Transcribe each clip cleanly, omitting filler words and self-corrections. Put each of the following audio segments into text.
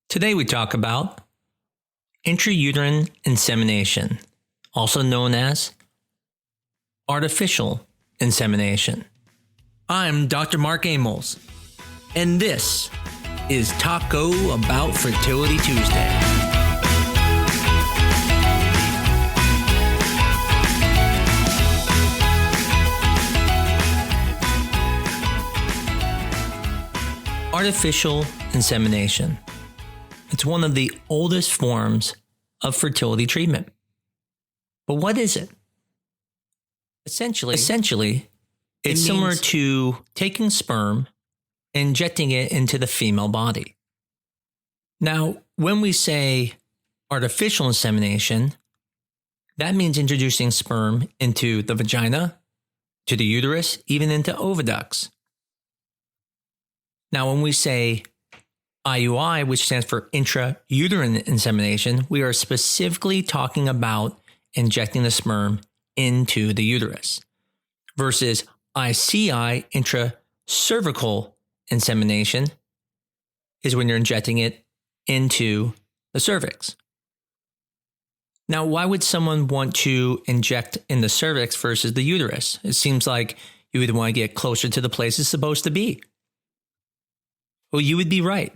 Today we talk about intrauterine insemination, also known as artificial insemination. I'm Dr. Mark Amols, and this is Taco Bout Fertility Tuesday. Artificial insemination. It's one of the oldest forms of fertility treatment. But what is it? Essentially, it's similar to taking sperm and injecting it into the female body. Now, when we say artificial insemination, that means introducing sperm into the vagina, to the uterus, even into oviducts. Now, when we say IUI, which stands for intrauterine insemination, we are specifically talking about injecting the sperm into the uterus, versus ICI, intracervical insemination, is when you're injecting it into the cervix. Now, why would someone want to inject in the cervix versus the uterus? It seems like you would want to get closer to the place it's supposed to be. Well, you would be right.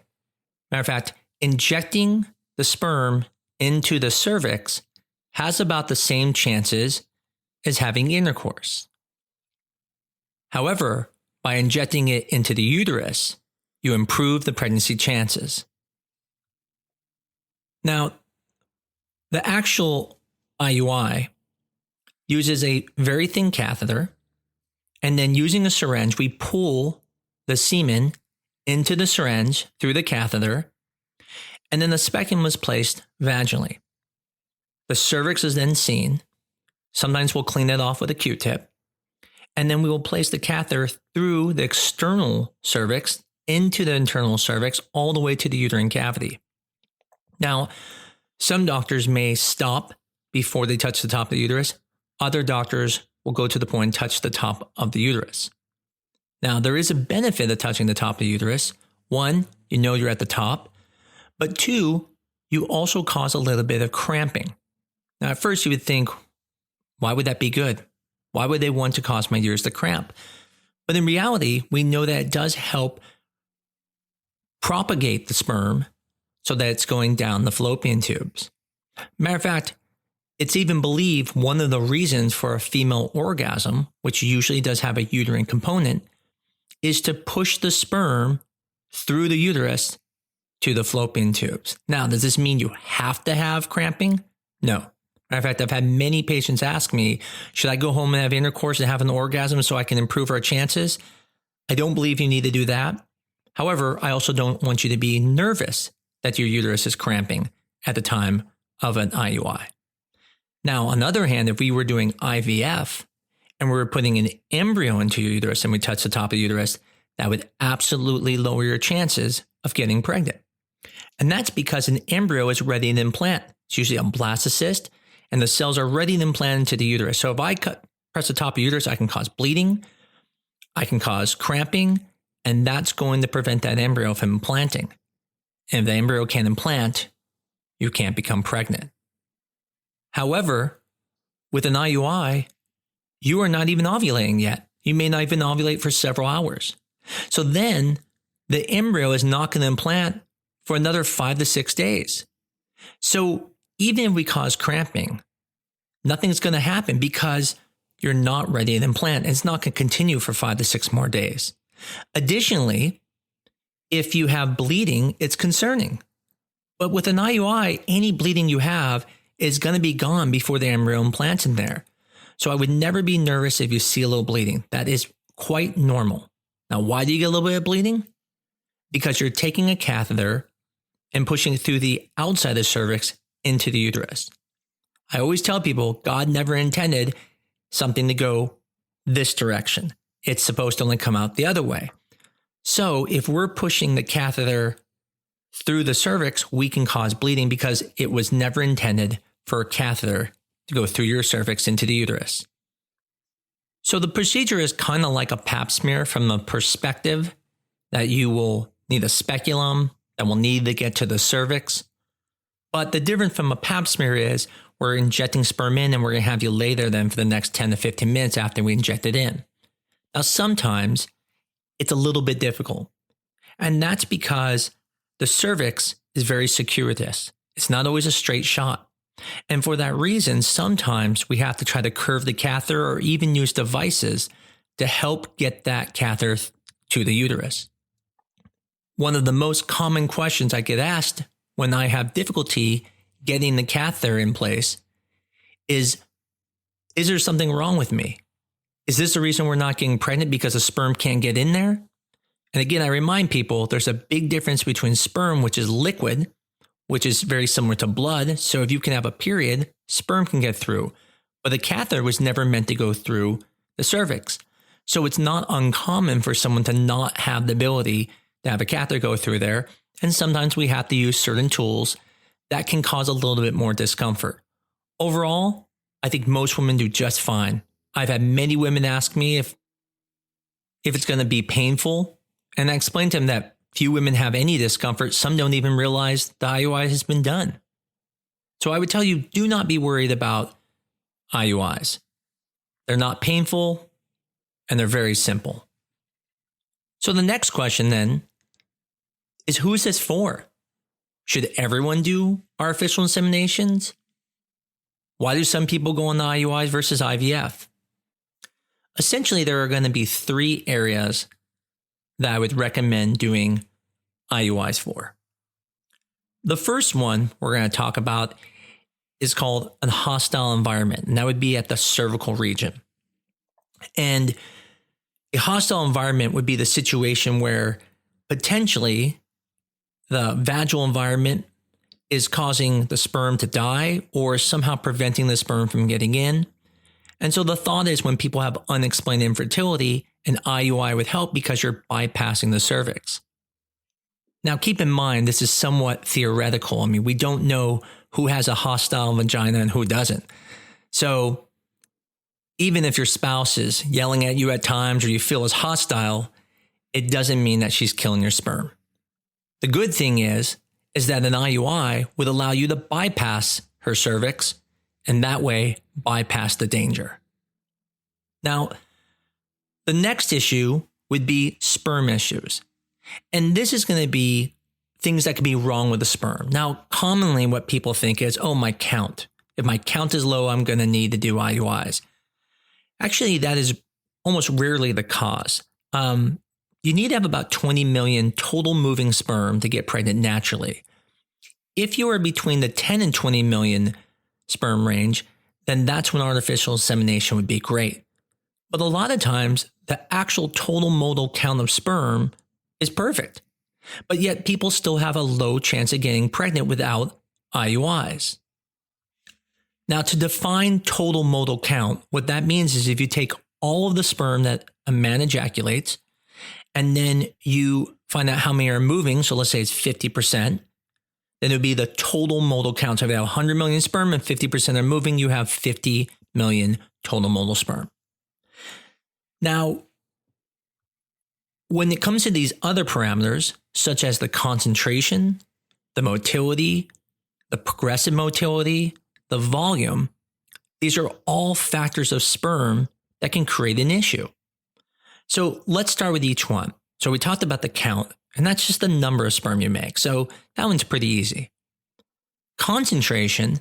Matter of fact, injecting the sperm into the cervix has about the same chances as having intercourse. However, by injecting it into the uterus, you improve the pregnancy chances. Now, the actual IUI uses a very thin catheter, and then using a syringe, we pull the semen into the syringe through the catheter, and then the speculum is placed vaginally. The cervix is then seen. Sometimes we'll clean it off with a Q-tip, and then we will place the catheter through the external cervix into the internal cervix all the way to the uterine cavity. Now, some doctors may stop before they touch the top of the uterus. Other doctors will go to the point and touch the top of the uterus. Now, there is a benefit of touching the top of the uterus. One, you know you're at the top. But two, you also cause a little bit of cramping. Now, at first you would think, why would that be good? Why would they want to cause my uterus to cramp? But in reality, we know that it does help propagate the sperm so that it's going down the fallopian tubes. Matter of fact, it's even believed one of the reasons for a female orgasm, which usually does have a uterine component, is to push the sperm through the uterus to the fallopian tubes. Now, does this mean you have to have cramping? No. Matter of fact, I've had many patients ask me, should I go home and have intercourse and have an orgasm so I can improve our chances? I don't believe you need to do that. However, I also don't want you to be nervous that your uterus is cramping at the time of an IUI. Now, on the other hand, if we were doing IVF, and we were putting an embryo into your uterus and we touch the top of the uterus, that would absolutely lower your chances of getting pregnant. And that's because an embryo is ready to implant. It's usually a blastocyst, and the cells are ready to implant into the uterus. So if I press the top of the uterus, I can cause bleeding, I can cause cramping, and that's going to prevent that embryo from implanting. And if the embryo can't implant, you can't become pregnant. However, with an IUI, you are not even ovulating yet. You may not even ovulate for several hours. So then the embryo is not going to implant for another 5 to 6 days. So even if we cause cramping, nothing's going to happen because you're not ready to implant. It's not going to continue for 5 to 6 more days. Additionally, if you have bleeding, it's concerning. But with an IUI, any bleeding you have is going to be gone before the embryo implants in there. So I would never be nervous if you see a little bleeding. That is quite normal. Now, why do you get a little bit of bleeding? Because you're taking a catheter and pushing it through the outside of the cervix into the uterus. I always tell people, God never intended something to go this direction. It's supposed to only come out the other way. So if we're pushing the catheter through the cervix, we can cause bleeding because it was never intended for a catheter to go through your cervix into the uterus. So the procedure is kind of like a pap smear from the perspective that you will need a speculum, that will need to get to the cervix. But the difference from a pap smear is we're injecting sperm in and we're going to have you lay there then for the next 10 to 15 minutes after we inject it in. Now, sometimes it's a little bit difficult. And that's because the cervix is very circuitous. It's not always a straight shot. And for that reason, sometimes we have to try to curve the catheter or even use devices to help get that catheter to the uterus. One of the most common questions I get asked when I have difficulty getting the catheter in place is there something wrong with me? Is this the reason we're not getting pregnant because the sperm can't get in there? And again, I remind people there's a big difference between sperm, which is liquid, which is very similar to blood. So if you can have a period, sperm can get through. But the catheter was never meant to go through the cervix. So it's not uncommon for someone to not have the ability to have a catheter go through there. And sometimes we have to use certain tools that can cause a little bit more discomfort. Overall, I think most women do just fine. I've had many women ask me if it's going to be painful. And I explained to them that few women have any discomfort. Some don't even realize the IUI has been done. So I would tell you, do not be worried about IUIs. They're not painful and they're very simple. So the next question then is, who is this for? Should everyone do artificial inseminations? Why do some people go on the IUIs versus IVF? Essentially, there are going to be 3 areas that I would recommend doing IUIs for. The first one we're going to talk about is called a hostile environment, and that would be at the cervical region. And a hostile environment would be the situation where potentially the vaginal environment is causing the sperm to die or somehow preventing the sperm from getting in. And so the thought is when people have unexplained infertility, an IUI would help because you're bypassing the cervix. Now, keep in mind, this is somewhat theoretical. I mean, we don't know who has a hostile vagina and who doesn't. So even if your spouse is yelling at you at times or you feel as hostile, it doesn't mean that she's killing your sperm. The good thing is that an IUI would allow you to bypass her cervix and that way bypass the danger. Now, the next issue would be sperm issues. And this is going to be things that could be wrong with the sperm. Now, commonly what people think is, oh, my count. If my count is low, I'm going to need to do IUIs. Actually, that is almost rarely the cause. You need to have about 20 million total moving sperm to get pregnant naturally. If you are between the 10 and 20 million sperm range, then that's when artificial insemination would be great. But a lot of times, the actual total motile count of sperm is perfect. But yet people still have a low chance of getting pregnant without IUIs. Now, to define total motile count, what that means is if you take all of the sperm that a man ejaculates, and then you find out how many are moving, so let's say it's 50%, then it would be the total motile count. So if you have 100 million sperm and 50% are moving, you have 50 million total motile sperm. Now, when it comes to these other parameters, such as the concentration, the motility, the progressive motility, the volume, these are all factors of sperm that can create an issue. So let's start with each one. So we talked about the count, and that's just the number of sperm you make. So that one's pretty easy. Concentration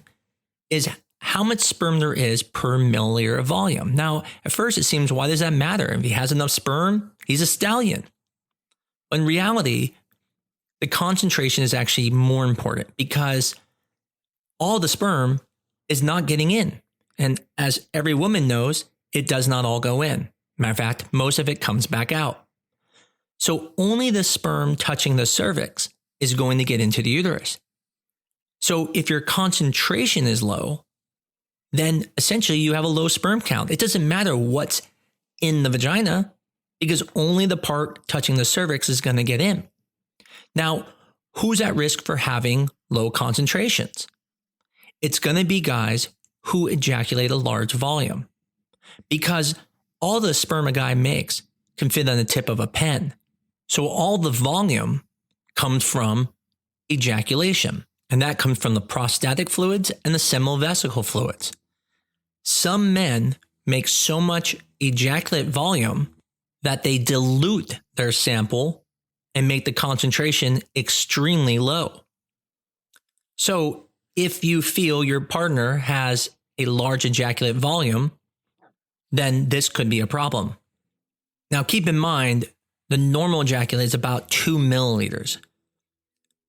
is how much sperm there is per milliliter of volume. Now, at first it seems, why does that matter? If he has enough sperm, he's a stallion. But in reality, the concentration is actually more important because all the sperm is not getting in. And as every woman knows, it does not all go in. Matter of fact, most of it comes back out. So only the sperm touching the cervix is going to get into the uterus. So if your concentration is low, then essentially you have a low sperm count. It doesn't matter what's in the vagina because only the part touching the cervix is going to get in. Now, who's at risk for having low concentrations? It's going to be guys who ejaculate a large volume because all the sperm a guy makes can fit on the tip of a pen. So all the volume comes from ejaculation, and that comes from the prostatic fluids and the seminal vesicle fluids. Some men make so much ejaculate volume that they dilute their sample and make the concentration extremely low. So if you feel your partner has a large ejaculate volume, then this could be a problem. Now keep in mind, the normal ejaculate is about 2 milliliters,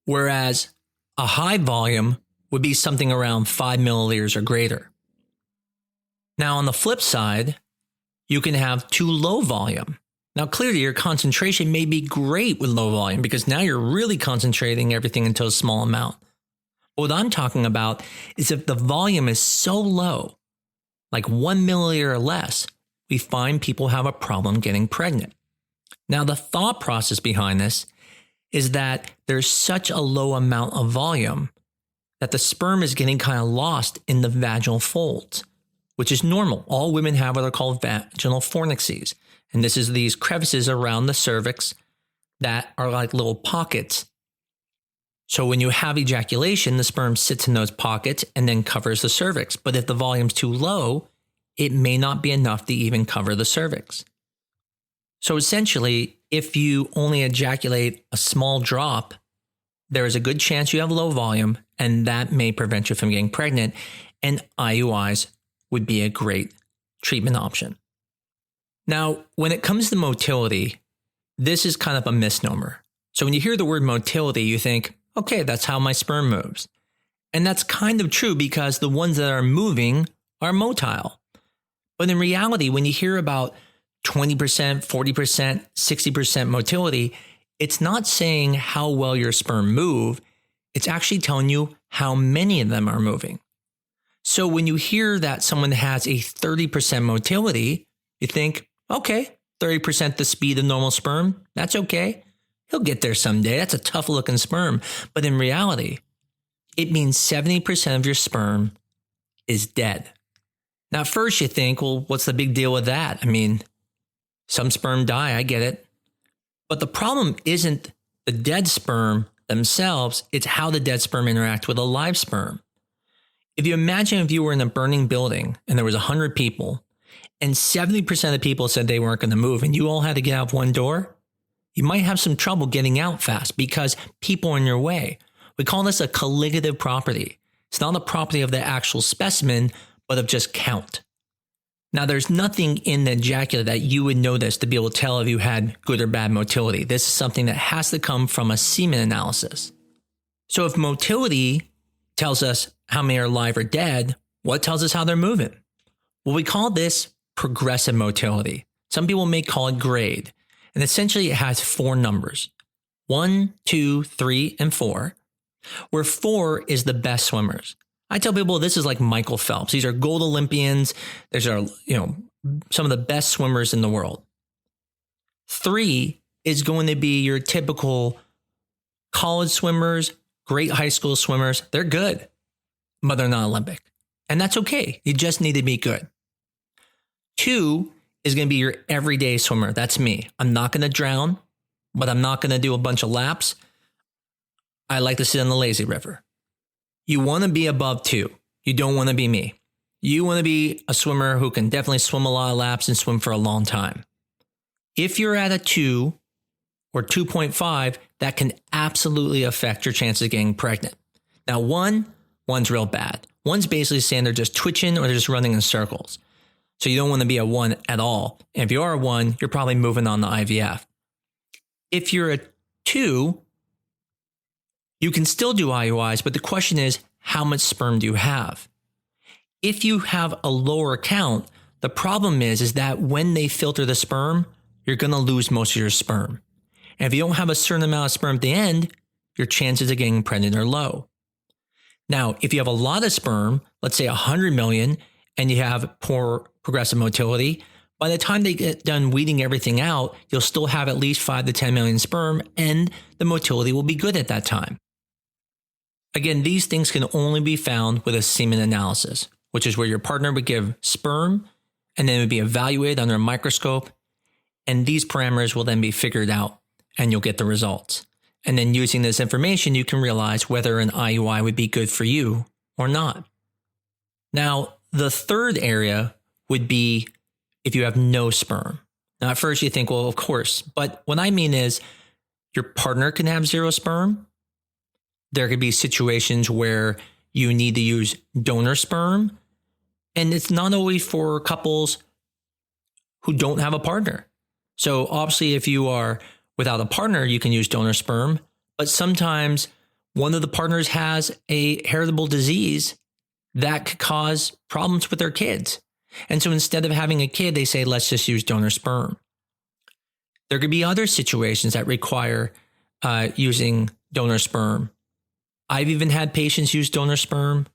whereas a high volume would be something around 5 milliliters or greater. Now on the flip side, you can have too low volume. Now clearly your concentration may be great with low volume because now you're really concentrating everything into a small amount. What I'm talking about is if the volume is so low, like 1 milliliter or less, we find people have a problem getting pregnant. Now the thought process behind this is that there's such a low amount of volume that the sperm is getting kind of lost in the vaginal folds, which is normal. All women have what are called vaginal fornices. And this is these crevices around the cervix that are like little pockets. So when you have ejaculation, the sperm sits in those pockets and then covers the cervix. But if the volume's too low, it may not be enough to even cover the cervix. So essentially, if you only ejaculate a small drop, there is a good chance you have low volume, and that may prevent you from getting pregnant. And IUIs would be a great treatment option. Now, when it comes to motility, this is kind of a misnomer. So when you hear the word motility, you think, okay, that's how my sperm moves. And that's kind of true because the ones that are moving are motile. But in reality, when you hear about 20%, 40%, 60% motility, it's not saying how well your sperm move. It's actually telling you how many of them are moving. So when you hear that someone has a 30% motility, you think, okay, 30% the speed of normal sperm, that's okay. He'll get there someday. That's a tough looking sperm. But in reality, it means 70% of your sperm is dead. Now, at first you think, well, what's the big deal with that? I mean, some sperm die, I get it. But the problem isn't the dead sperm themselves, it's how the dead sperm interact with a live sperm. If you imagine if you were in a burning building and there was 100 people and 70% of the people said they weren't going to move and you all had to get out one door, you might have some trouble getting out fast because people are in your way. We call this a colligative property. It's not a property of the actual specimen, but of just count. Now, there's nothing in the ejaculate that you would notice to be able to tell if you had good or bad motility. This is something that has to come from a semen analysis. So if motility tells us how many are alive or dead, what tells us how they're moving? Well, we call this progressive motility. Some people may call it grade. And essentially it has 4 numbers, 1, 2, 3, and 4, where 4 is the best swimmers. I tell people this is like Michael Phelps. These are gold Olympians. These are, some of the best swimmers in the world. 3 is going to be your typical college swimmers, great high school swimmers. They're good, but they're not Olympic. And that's okay. You just need to be good. 2 is going to be your everyday swimmer. That's me. I'm not going to drown, but I'm not going to do a bunch of laps. I like to sit on the lazy river. You want to be above 2. You don't want to be me. You want to be a swimmer who can definitely swim a lot of laps and swim for a long time. If you're at a 2 or 2.5, that can absolutely affect your chances of getting pregnant. Now, 1's real bad. 1's basically saying they're just twitching or they're just running in circles. So you don't want to be a 1 at all. And if you are a 1, you're probably moving on to IVF. If you're a 2, you can still do IUIs, but the question is, how much sperm do you have? If you have a lower count, the problem is that when they filter the sperm, you're going to lose most of your sperm. And if you don't have a certain amount of sperm at the end, your chances of getting pregnant are low. Now, if you have a lot of sperm, let's say 100 million, and you have poor progressive motility, by the time they get done weeding everything out, you'll still have at least 5 to 10 million sperm, and the motility will be good at that time. Again, these things can only be found with a semen analysis, which is where your partner would give sperm, and then it would be evaluated under a microscope, and these parameters will then be figured out, and you'll get the results. And then using this information, you can realize whether an IUI would be good for you or not. Now, the third area would be if you have no sperm. Now, at first you think, well, of course. But what I mean is your partner can have zero sperm. There could be situations where you need to use donor sperm. And it's not always for couples who don't have a partner. So obviously, if you are without a partner, you can use donor sperm. But sometimes one of the partners has a heritable disease that could cause problems with their kids. And so instead of having a kid, they say, let's just use donor sperm. There could be other situations that require using donor sperm. I've even had patients use donor sperm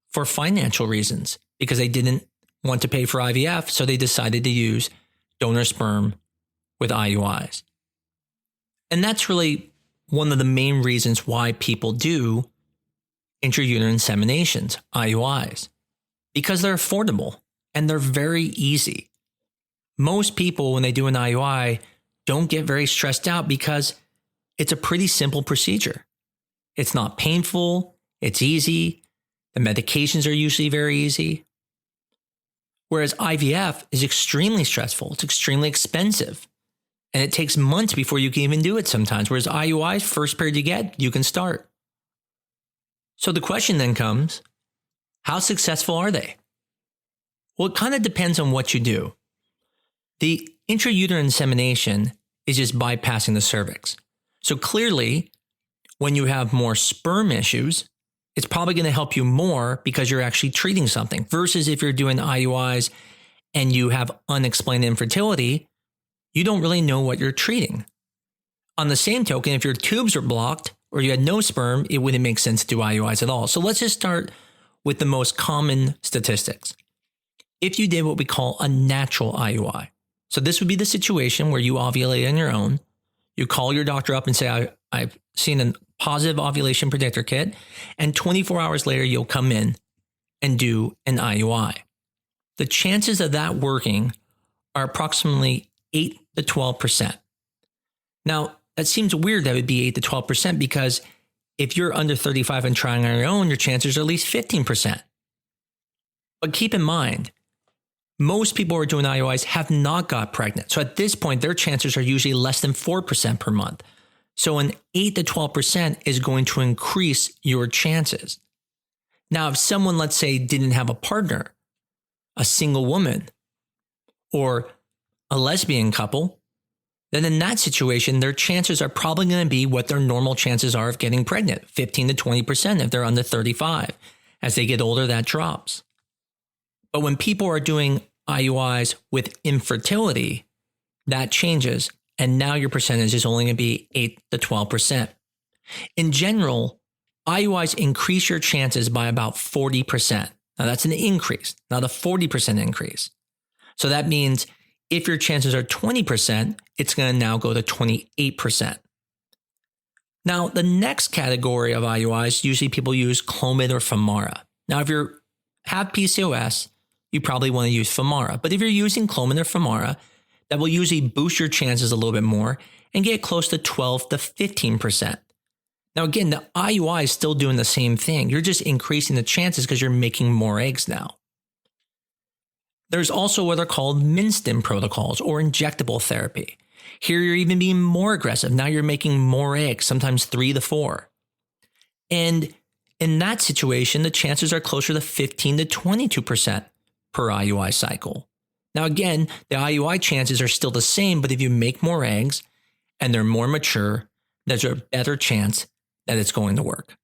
for financial reasons because they didn't want to pay for IVF. So they decided to use donor sperm with IUIs. And that's really one of the main reasons why people do intrauterine inseminations, IUIs, because they're affordable and they're very easy. Most people, when they do an IUI, don't get very stressed out because it's a pretty simple procedure. It's not painful. It's easy. The medications are usually very easy. Whereas IVF is extremely stressful. It's extremely expensive. And it takes months before you can even do it sometimes. Whereas IUIs, first period you get, you can start. So the question then comes, how successful are they? Well, it kind of depends on what you do. The intrauterine insemination is just bypassing the cervix. So clearly, when you have more sperm issues, it's probably going to help you more because you're actually treating something versus if you're doing IUIs and you have unexplained infertility, you don't really know what you're treating. On the same token, if your tubes are blocked or you had no sperm, it wouldn't make sense to do IUIs at all. So let's just start with the most common statistics. If you did what we call a natural IUI, so this would be the situation where you ovulate on your own, you call your doctor up and say, I've seen a positive ovulation predictor kit, and 24 hours later, you'll come in and do an IUI. The chances of that working are approximately 8 to 12%. Now, that seems weird that it would be 8 to 12% because if you're under 35 and trying on your own, your chances are at least 15%. But keep in mind, most people who are doing IUIs have not got pregnant. So at this point, their chances are usually less than 4% per month. So an 8 to 12% is going to increase your chances. Now, if someone, let's say, didn't have a partner, a single woman, or a lesbian couple, then in that situation, their chances are probably going to be what their normal chances are of getting pregnant, 15 to 20% if they're under 35. As they get older, that drops. But when people are doing IUIs with infertility, that changes. And now your percentage is only going to be 8 to 12%. In general, IUIs increase your chances by about 40%. Now that's an increase, not a 40% increase. So that means if your chances are 20%, it's going to now go to 28%. Now, the next category of IUIs, usually people use Clomid or Femara. Now, if you have PCOS, you probably want to use Femara. But if you're using Clomid or Femara, that will usually boost your chances a little bit more and get close to 12 to 15%. Now, again, the IUI is still doing the same thing. You're just increasing the chances because you're making more eggs now. There's also what are called MinStim protocols or injectable therapy. Here, you're even being more aggressive. Now you're making more eggs, sometimes 3 to 4. And in that situation, the chances are closer to 15 to 22% per IUI cycle. Now, again, the IUI chances are still the same, but if you make more eggs and they're more mature, there's a better chance that it's going to work.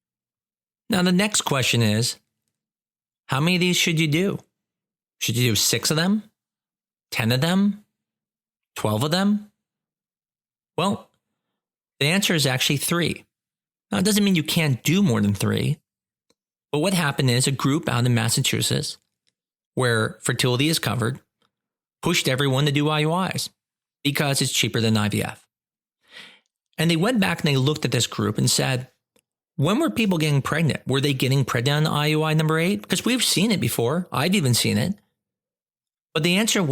Now, the next question is, how many of these should you do? Should you do 6 of them? 10 of them? 12 of them? Well, the answer is actually 3. Now, it doesn't mean you can't do more than 3. But what happened is a group out in Massachusetts where fertility is covered pushed everyone to do IUIs because it's cheaper than IVF. And they went back and they looked at this group and said, when were people getting pregnant? Were they getting pregnant on IUI number 8? Because we've seen it before. I've even seen it. But the answer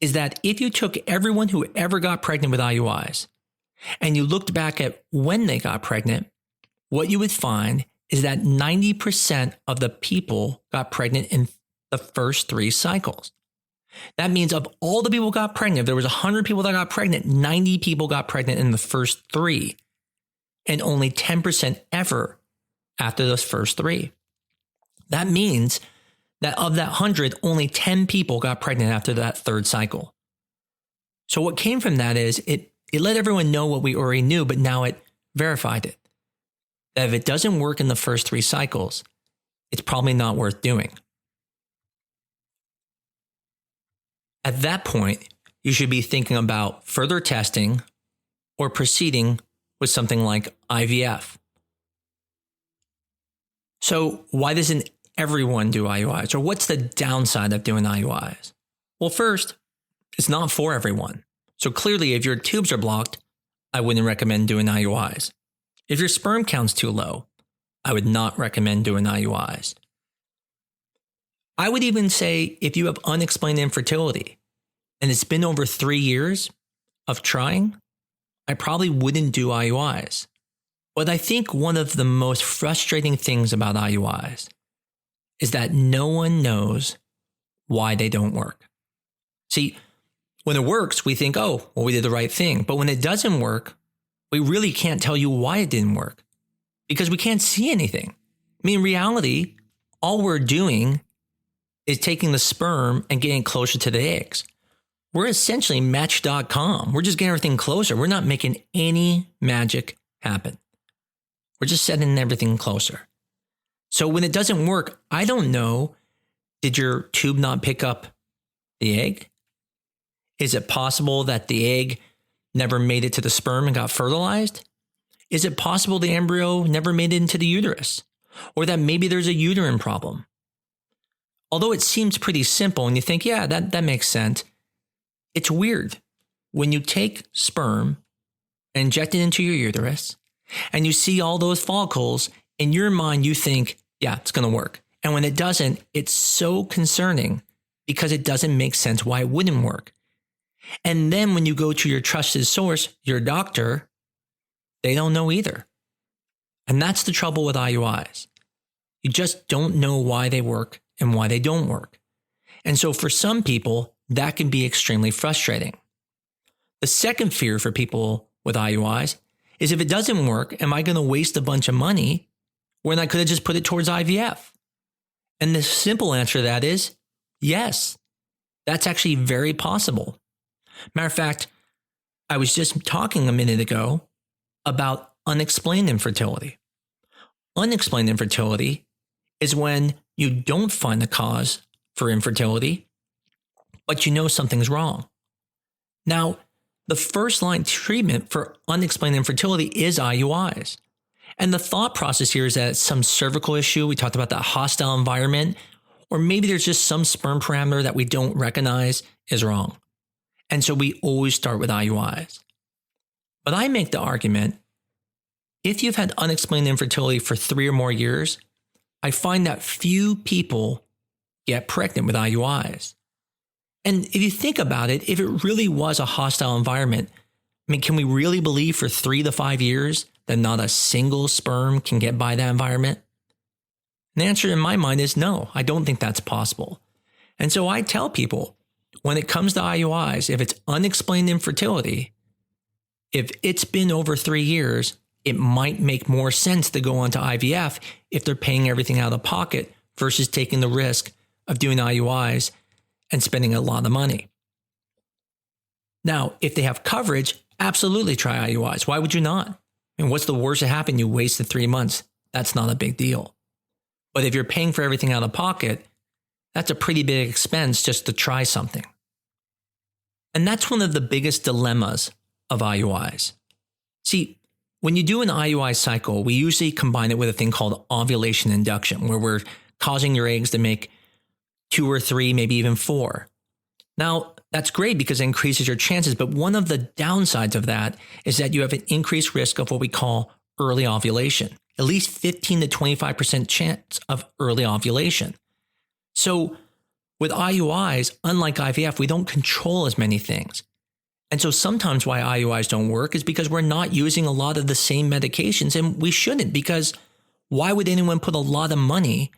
is that if you took everyone who ever got pregnant with IUIs and you looked back at when they got pregnant, what you would find is that 90% of the people got pregnant in the first 3 cycles. That means of all the people who got pregnant, if there was 100 people that got pregnant, 90 people got pregnant in the first 3, and only 10% ever after those first 3. That means that of that 100, only 10 people got pregnant after that 3rd cycle. So what came from that is it let everyone know what we already knew, but now it verified it. That if it doesn't work in the first 3 cycles, it's probably not worth doing. At that point, you should be thinking about further testing or proceeding with something like IVF. So why doesn't everyone do IUIs? Or what's the downside of doing IUIs? Well, first, it's not for everyone. So clearly, if your tubes are blocked, I wouldn't recommend doing IUIs. If your sperm count's too low, I would not recommend doing IUIs. I would even say if you have unexplained infertility and it's been over 3 years of trying, I probably wouldn't do IUIs. But I think one of the most frustrating things about IUIs is that no one knows why they don't work. See, when it works, we think, oh, well, we did the right thing. But when it doesn't work, we really can't tell you why it didn't work because we can't see anything. I mean, in reality, all we're doing is taking the sperm and getting closer to the eggs. We're essentially Match.com. We're just getting everything closer. We're not making any magic happen. We're just setting everything closer. So when it doesn't work, I don't know, did your tube not pick up the egg? Is it possible that the egg never made it to the sperm and got fertilized? Is it possible the embryo never made it into the uterus? Or that maybe there's a uterine problem? Although it seems pretty simple and you think, yeah, that makes sense. It's weird. When you take sperm and inject it into your uterus and you see all those follicles, in your mind you think, yeah, it's going to work. And when it doesn't, it's so concerning because it doesn't make sense why it wouldn't work. And then when you go to your trusted source, your doctor, they don't know either. And that's the trouble with IUIs. You just don't know why they work and why they don't work. And so for some people, that can be extremely frustrating. The second fear for people with IUIs is if it doesn't work, am I going to waste a bunch of money when I could have just put it towards IVF? And the simple answer to that is yes. That's actually very possible. Matter of fact, I was just talking a minute ago about unexplained infertility. Unexplained infertility is when you don't find the cause for infertility, but you know something's wrong. Now, the first line treatment for unexplained infertility is IUIs. And the thought process here is that it's some cervical issue. We talked about that hostile environment, or maybe there's just some sperm parameter that we don't recognize is wrong. And so we always start with IUIs. But I make the argument, if you've had unexplained infertility for 3 or more years, I find that few people get pregnant with IUIs. And if you think about it, if it really was a hostile environment, I mean, can we really believe for 3 to 5 years that not a single sperm can get by that environment? And the answer in my mind is no, I don't think that's possible. And so I tell people, when it comes to IUIs, if it's unexplained infertility, if it's been over 3 years, it might make more sense to go on to IVF if they're paying everything out of pocket versus taking the risk of doing IUIs and spending a lot of money. Now, if they have coverage, absolutely try IUIs. Why would you not? I mean, what's the worst that happened? You wasted 3 months. That's not a big deal. But if you're paying for everything out of pocket, that's a pretty big expense just to try something. And that's one of the biggest dilemmas of IUIs. See, when you do an IUI cycle, we usually combine it with a thing called ovulation induction, where we're causing your eggs to make 2 or 3, maybe even 4. Now, that's great because it increases your chances, but one of the downsides of that is that you have an increased risk of what we call early ovulation, at least 15 to 25% chance of early ovulation. So with IUIs, unlike IVF, we don't control as many things. And so sometimes why IUIs don't work is because we're not using a lot of the same medications, and we shouldn't, because why would anyone put a lot of money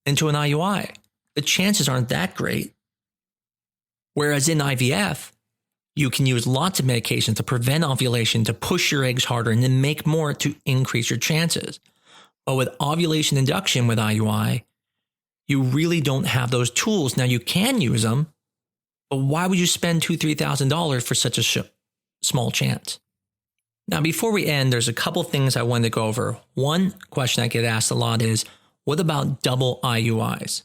into an IUI? The chances aren't that great. Whereas in IVF, you can use lots of medications to prevent ovulation, to push your eggs harder, and then make more to increase your chances. But with ovulation induction with IUI, you really don't have those tools. Now you can use them, but why would you spend $2,000, $3,000 for such a small chance? Now, before we end, there's a couple things I wanted to go over. One question I get asked a lot is, what about double IUIs?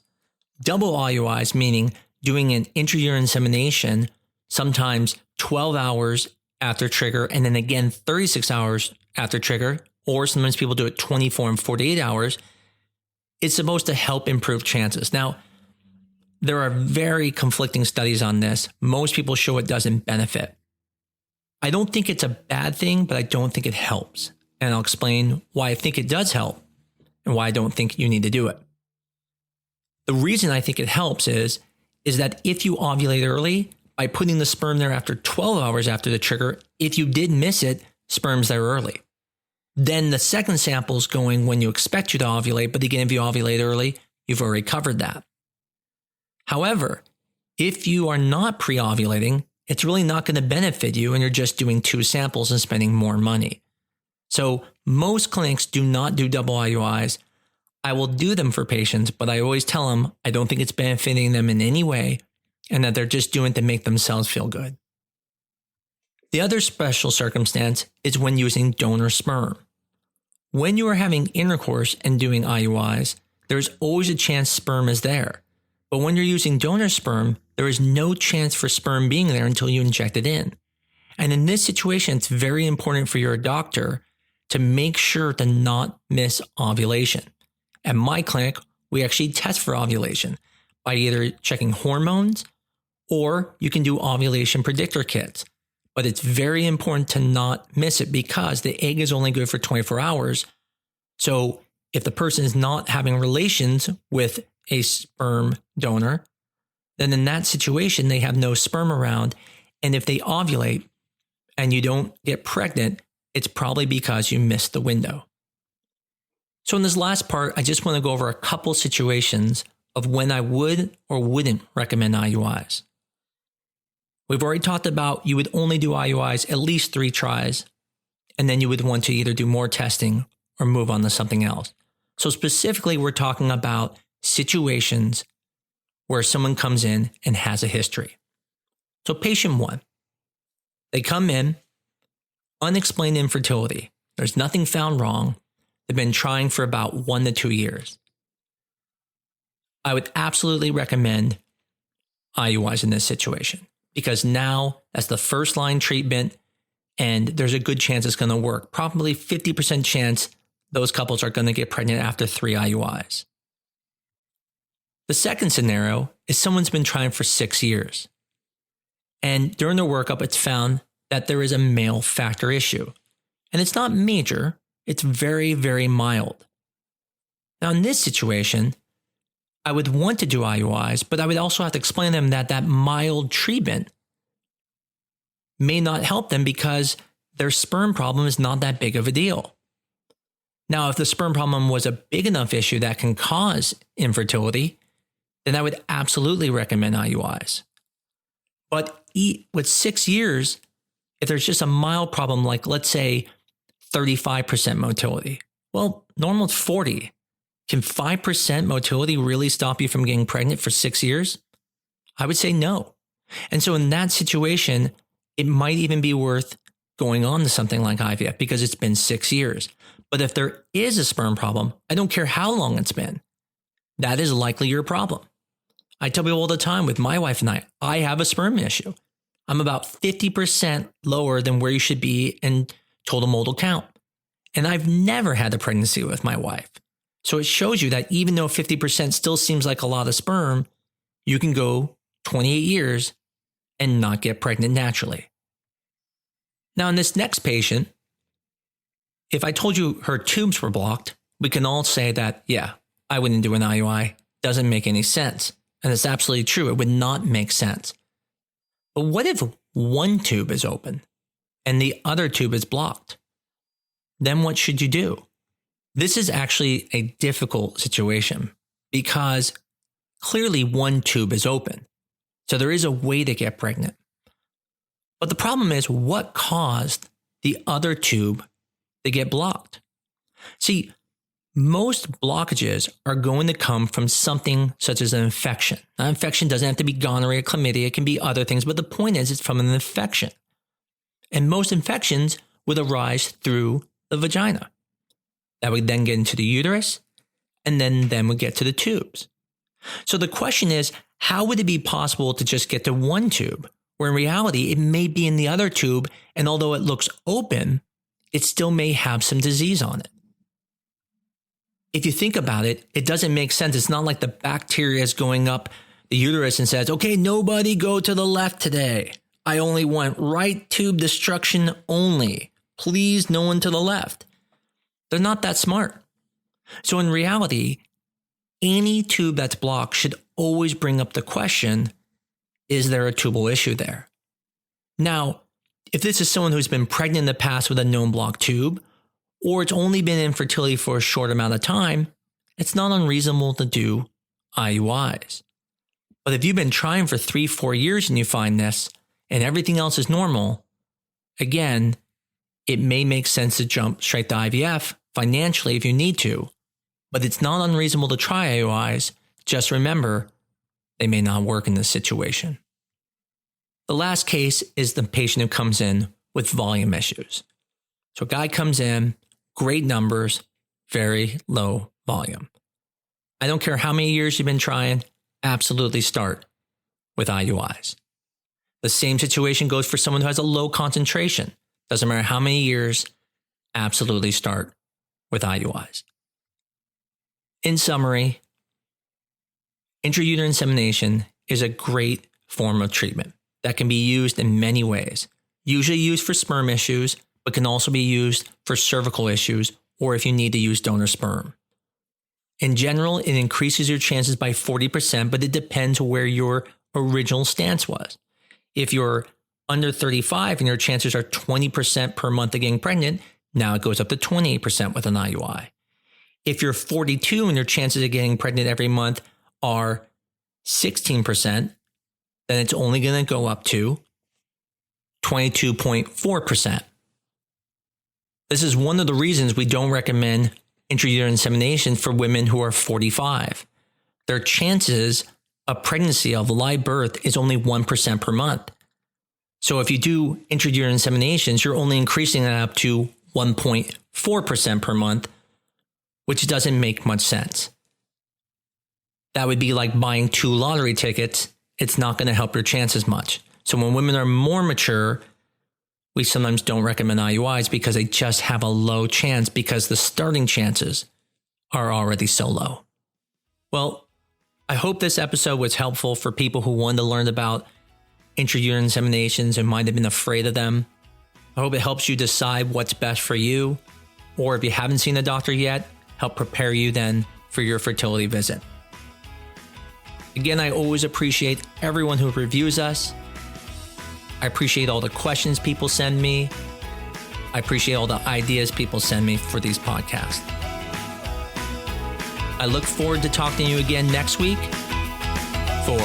Double IUIs meaning doing an intrauterine insemination, sometimes 12 hours after trigger, and then again 36 hours after trigger, or sometimes people do it 24 and 48 hours. It's supposed to help improve chances. Now, there are very conflicting studies on this. Most people show it doesn't benefit. I don't think it's a bad thing, but I don't think it helps. And I'll explain why I think it does help and why I don't think you need to do it. The reason I think it helps is that if you ovulate early, by putting the sperm there after 12 hours after the trigger, if you did miss it, sperm's there early. Then the second sample is going when you expect you to ovulate, but again, if you ovulate early, you've already covered that. However, if you are not pre-ovulating, it's really not going to benefit you and you're just doing 2 samples and spending more money. So most clinics do not do double IUIs. I will do them for patients, but I always tell them I don't think it's benefiting them in any way and that they're just doing it to make themselves feel good. The other special circumstance is when using donor sperm. When you are having intercourse and doing IUIs, there's always a chance sperm is there. But when you're using donor sperm, there is no chance for sperm being there until you inject it in. And in this situation, it's very important for your doctor to make sure to not miss ovulation. At my clinic, we actually test for ovulation by either checking hormones or you can do ovulation predictor kits. But it's very important to not miss it because the egg is only good for 24 hours. So if the person is not having relations with a sperm donor, then in that situation, they have no sperm around. And if they ovulate and you don't get pregnant, it's probably because you missed the window. So in this last part, I just want to go over a couple situations of when I would or wouldn't recommend IUIs. We've already talked about you would only do IUIs at least 3 tries, and then you would want to either do more testing or move on to something else. So specifically, we're talking about situations where someone comes in and has a history. So patient 1, they come in, unexplained infertility. There's nothing found wrong. They've been trying for about 1 to 2 years. I would absolutely recommend IUIs in this situation because now that's the first line treatment and there's a good chance it's going to work. Probably 50% chance those couples are going to get pregnant after 3 IUIs. The second scenario is someone's been trying for 6 years. And during their workup, it's found that there is a male factor issue. And it's not major, it's very, very mild. Now, in this situation, I would want to do IUIs, but I would also have to explain to them that that mild treatment may not help them because their sperm problem is not that big of a deal. Now, if the sperm problem was a big enough issue that can cause infertility, then I would absolutely recommend IUIs. But with 6 years, if there's just a mild problem, like let's say 35% motility, well, normal is 40. Can 5% motility really stop you from getting pregnant for 6 years? I would say no. And so in that situation, it might even be worth going on to something like IVF because it's been 6 years. But if there is a sperm problem, I don't care how long it's been, that is likely your problem. I tell people all the time with my wife and I have a sperm issue. I'm about 50% lower than where you should be in total motile count. And I've never had a pregnancy with my wife. So it shows you that even though 50% still seems like a lot of sperm, you can go 28 years and not get pregnant naturally. Now, in this next patient, if I told you her tubes were blocked, we can all say that, yeah, I wouldn't do an IUI. Doesn't make any sense. And it's absolutely true. It would not make sense. But what if one tube is open and the other tube is blocked. Then what should you do? This is actually a difficult situation because clearly one tube is open. So there is a way to get pregnant. But the problem is, what caused the other tube to get blocked? See, most blockages are going to come from something such as an infection. Now, infection doesn't have to be gonorrhea, chlamydia, it can be other things, but the point is it's from an infection. And most infections would arise through the vagina. That would then get into the uterus, and then would get to the tubes. So the question is, how would it be possible to just get to one tube, where in reality it may be in the other tube, and although it looks open, it still may have some disease on it? If you think about it, it doesn't make sense. It's not like the bacteria is going up the uterus and says, okay, nobody go to the left today. I only want right tube destruction only. Please, no one to the left. They're not that smart. So in reality, any tube that's blocked should always bring up the question, is there a tubal issue there? Now, if this is someone who's been pregnant in the past with a known blocked tube, or it's only been infertility for a short amount of time, it's not unreasonable to do IUIs. But if you've been trying for 3-4 years and you find this, and everything else is normal, again, it may make sense to jump straight to IVF financially if you need to, but it's not unreasonable to try IUIs. Just remember, they may not work in this situation. The last case is the patient who comes in with volume issues. So a guy comes in, great numbers, very low volume. I don't care how many years you've been trying, absolutely start with IUIs. The same situation goes for someone who has a low concentration. Doesn't matter how many years, absolutely start with IUIs. In summary, intrauterine insemination is a great form of treatment that can be used in many ways. Usually used for sperm issues, but can also be used for cervical issues or if you need to use donor sperm. In general, it increases your chances by 40%, but it depends where your original stance was. If you're under 35 and your chances are 20% per month of getting pregnant, now it goes up to 28% with an IUI. If you're 42 and your chances of getting pregnant every month are 16%, then it's only going to go up to 22.4%. This is one of the reasons we don't recommend intrauterine insemination for women who are 45. Their chances of pregnancy of live birth is only 1% per month. So if you do intrauterine inseminations, you're only increasing that up to 1.4% per month, which doesn't make much sense. That would be like buying 2 lottery tickets. It's not going to help your chances much. So when women are more mature, we sometimes don't recommend IUIs because they just have a low chance because the starting chances are already so low. Well, I hope this episode was helpful for people who wanted to learn about intrauterine inseminations and might have been afraid of them. I hope it helps you decide what's best for you, or if you haven't seen a doctor yet, help prepare you then for your fertility visit. Again, I always appreciate everyone who reviews us. I appreciate all the questions people send me. I appreciate all the ideas people send me for these podcasts. I look forward to talking to you again next week for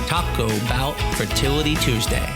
Taco Bout Fertility Tuesday.